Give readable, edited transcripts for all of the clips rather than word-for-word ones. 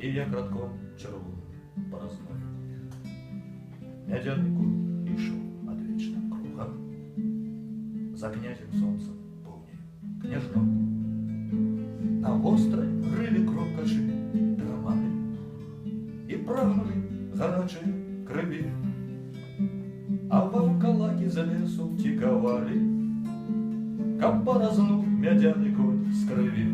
і як радком червоним порозною. Мядяный конь ішов одвічним кругом, за князем сонцем повній княжном. На гострой гриві кропкачі тримали і прагнули гарячої крові, а вовколаки за лесу втіковали, каб поразнув мядяний конь з крові.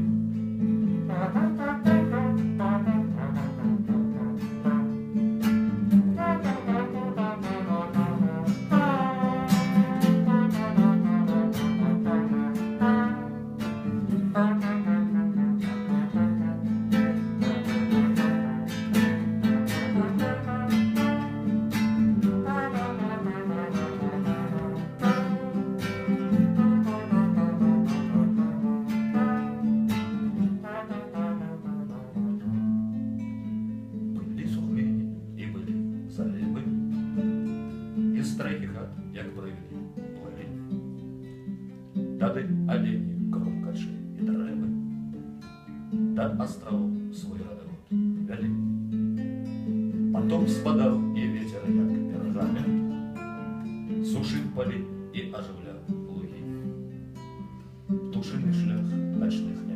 Як привіді плели, тады олені, кромкачі і дереви, та островов свой родовод вели. Потом спадал и ветер, як пергамент, сушил поли и оживлял луги. Птушиный шлях ночных